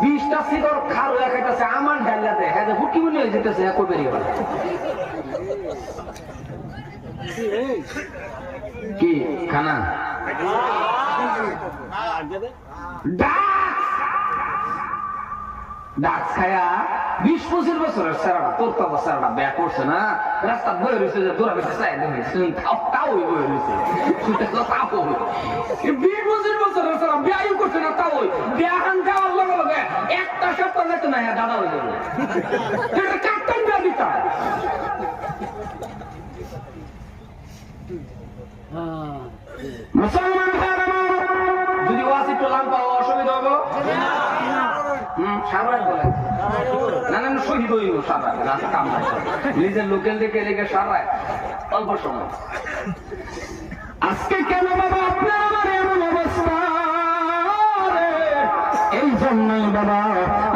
20টা সিগর খারো খাইতেছে আমার ঢাল্লাতে হ্যাঁ যে হুকি মনে হয়ে যেতেছে হ্যাঁ কবে বলে কি খানা ডাক খায়া 20-25 বছরের সারাটা তোর তো সারাটা ব্যাক করছে না রাস্তা বয়ে রয়েছে যে দৌড়া বেশি চাই তাও বয়ে রয়েছে 20-25 বছরের সারা ব্যায়ও করছে না তাও ব্যাহান যাওয়ার লগে লগে একটা সপ্তাহ যেত না হ্যাঁ দাদা হয়ে যাবে কাপ্তান ব্যায়া দিতা মুসলমান যদি ওয়াসি টোলাম পাওয়া অসুবিধা হবো সারাই বলে না না শহীদ হইব সারাই রাস্তা কাম নিজের লোকেল দেখে লেগে সারাই অল্প সময় আজকে কেন বাবা আপনার আমার এমন অবস্থা এই জন্যই বাবা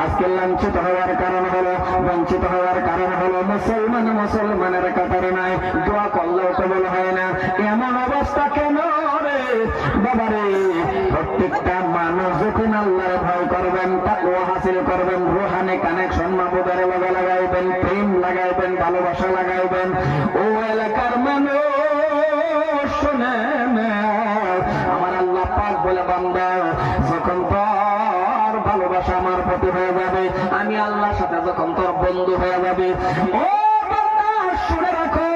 আজকে লাঞ্ছিত হওয়ার কারণ হলো বঞ্চিত হওয়ার কারণ হলো মুসলমানের কাতারে নাই দোয়া করলেও কবুল হয় না এমন অবস্থা কেন রে বাবা রে প্রত্যেকটা মানুষ যখন আল্লাহর ভয় করবেন তাকওয়া হাসিল করবেন রুহানি কানেকশন মাবুদের লগে লাগাইবেন প্রেম লাগাইবেন ভালোবাসা লাগাইবেন ও এলাকার মানুষ শুনেন আমার আল্লাহ পাক বলে বান্দা যখন তোর ভালোবাসা আমার প্রতি হয়ে যাবে আমি আল্লাহর সাথে যখন তোর বন্ধু হয়ে যাবে ও বান্দা শুনে রাখো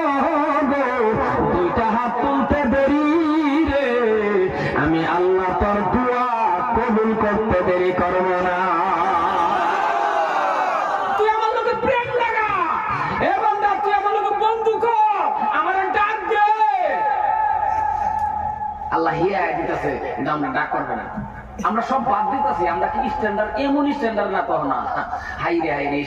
দুইটা হাত তুলতে দেরি রে আমি আল্লাহ তোর দোয়া কবুল করতে দেরি করব না তুই আমার লোকে প্রেম লাগা এ বান্দা তুই আমার লোকে বন্ধু কর আমার ডাক দে আল্লাহ হিয়া দিতেছে কিন্তু আমরা ডাক করবো না আমরা সব বাদ দিতেছি আমরা কি স্ট্যান্ডার্ড এমন স্ট্যান্ডার্ড না তো না হাই রে